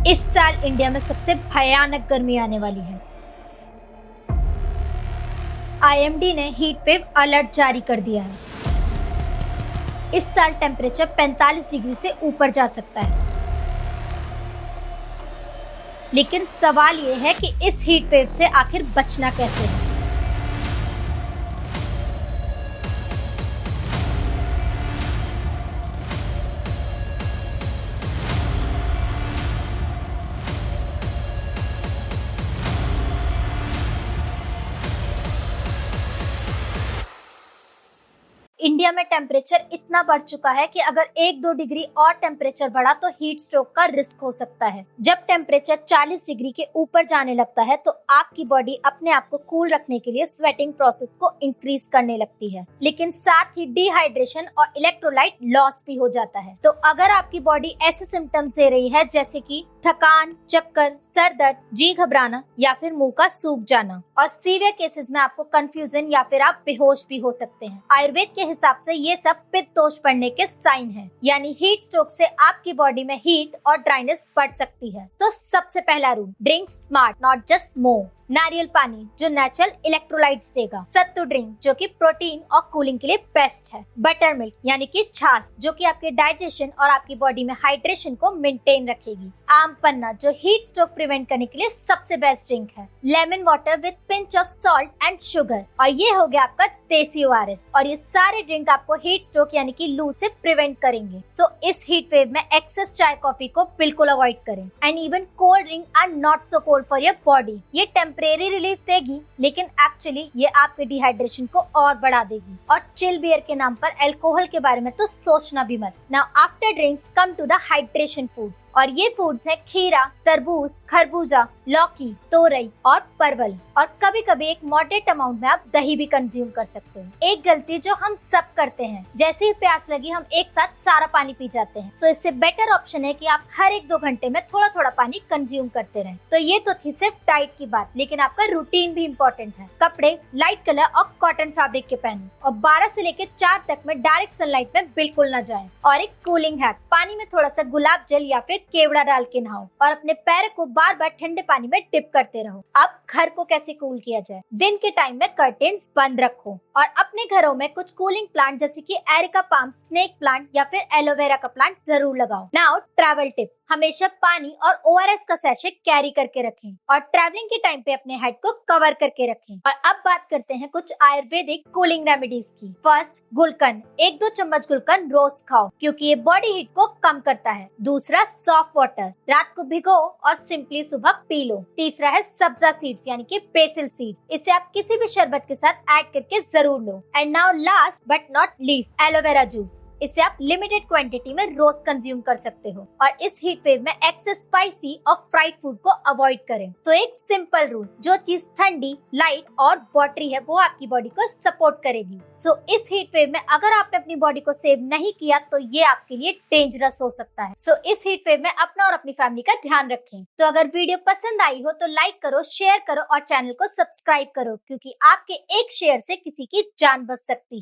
इस साल इंडिया में सबसे भयानक गर्मी आने वाली है। आईएमडी ने हीट वेव अलर्ट जारी कर दिया है। इस साल टेम्परेचर 45 डिग्री से ऊपर जा सकता है। लेकिन सवाल ये है कि इस हीट वेव से आखिर बचना कैसे है। इंडिया में टेम्परेचर इतना बढ़ चुका है कि अगर 1-2 डिग्री और टेम्परेचर बढ़ा तो हीट स्ट्रोक का रिस्क हो सकता है। जब टेम्परेचर 40 डिग्री के ऊपर जाने लगता है तो आपकी बॉडी अपने आप को कूल रखने के लिए स्वेटिंग प्रोसेस को इंक्रीज करने लगती है, लेकिन साथ ही डिहाइड्रेशन और इलेक्ट्रोलाइट लॉस भी हो जाता है। तो अगर आपकी बॉडी ऐसे सिम्टम्स दे रही है जैसे कि थकान, चक्कर, सर दर्द, जी घबराना या फिर मुंह का सूख जाना, और सीवियर केसेस में आपको कंफ्यूजन या फिर आप बेहोश भी हो सकते हैं, आयुर्वेद के हिसाब से ये सब पित्त दोष पड़ने के साइन हैं। यानी हीट स्ट्रोक से आपकी बॉडी में हीट और ड्राइनेस बढ़ सकती है। सो सबसे पहला rule, drink smart, not just more. नारियल पानी जो नेचुरल इलेक्ट्रोलाइट्स देगा। सत्तू ड्रिंक जो कि प्रोटीन और कूलिंग के लिए बेस्ट है। बटर मिल्क यानी कि छाछ जो कि आपके डाइजेशन और आपकी बॉडी में हाइड्रेशन को मेंटेन रखेगी। आम पन्ना जो हीट स्ट्रोक प्रिवेंट करने के लिए सबसे बेस्ट ड्रिंक है। Lemon water with pinch of salt and sugar, और ये हो गया आपका देसी ओआरएस। और ये सारे ड्रिंक आपको हीट स्ट्रोक यानी कि लू से प्रिवेंट करेंगे। सो इस हीट वेव में एक्सेस चाय कॉफी को बिल्कुल अवॉइड करें। And even cold drink are not so cold for your body. ये टेम्परेरी रिलीफ देगी, लेकिन एक्चुअली ये आपके डिहाइड्रेशन को और बढ़ा देगी। और चिल बियर के नाम पर अल्कोहल के बारे में तो सोचना भी मत। Now after drinks come to the hydration foods, और ये फूड्स है खीरा, तरबूज, खरबूजा, लौकी, तोरई और परवल। और कभी कभी एक मॉडरेट अमाउंट में आप दही भी कंज्यूम कर सकते हो। एक गलती जो हम सब करते हैं, जैसे ही प्यास लगी हम एक साथ सारा पानी पी जाते हैं। सो इससे बेटर ऑप्शन है कि आप हर 1-2 घंटे में थोड़ा थोड़ा पानी कंज्यूम करते रहें। तो ये तो थी सिर्फ डाइट की बात, लेकिन आपका रूटीन भी इम्पोर्टेंट है। कपड़े लाइट कलर और कॉटन फैब्रिक के पहने, और 12 से लेकर 4 तक में डायरेक्ट सनलाइट में बिल्कुल न जाएं। और एक कूलिंग हैक, पानी में थोड़ा सा गुलाब जल या फिर केवड़ा डाल के नहाओ, और अपने पैर को बार बार ठंडे पानी में डिप करते रहो। अब घर को कैसे कूल किया जाए? दिन के टाइम में कर्टेन्स बंद रखो, और अपने घरों में कुछ कूलिंग प्लांट जैसे कि एरिका पाम, स्नेक प्लांट या फिर एलोवेरा का प्लांट जरूर लगाओ। नाउ ट्रैवल टिप, हमेशा पानी और ओआरएस का सैशे कैरी करके रखें, और ट्रैवलिंग के टाइम पे अपने हेड को कवर करके रखें। और अब बात करते हैं कुछ आयुर्वेदिक कूलिंग रेमेडीज की। फर्स्ट, गुलकंद। 1-2 चम्मच गुलकंद रोज खाओ क्योंकि ये बॉडी हीट को कम करता है। दूसरा, सॉफ्ट वाटर, रात को भिगो और सिंपली सुबह पी लो। तीसरा है सब्जा सीड्स यानी कि बेसिल सीड्स, इसे आप किसी भी शरबत के साथ ऐड करके जरूर लो। And now last but not least, aloe vera juice. इसे आप लिमिटेड क्वांटिटी में रोज कंज्यूम कर सकते हो। और इस हीट वेव में एक्सेस स्पाइसी और फ्राइड फूड को अवॉइड करें। सो एक सिंपल रूल, जो चीज ठंडी, लाइट और वाटरी है वो आपकी बॉडी को सपोर्ट करेगी। सो इस हीट वेव में अगर आपने अपनी बॉडी को सेव नहीं किया तो ये आपके लिए डेंजरस हो सकता है। सो इस हीट वेव में अपना और अपनी फैमिली का ध्यान रखें। तो अगर वीडियो पसंद आई हो तो लाइक करो, शेयर करो और चैनल को सब्सक्राइब करो, क्योंकि आपके एक शेयर से किसी की जान बच सकती है।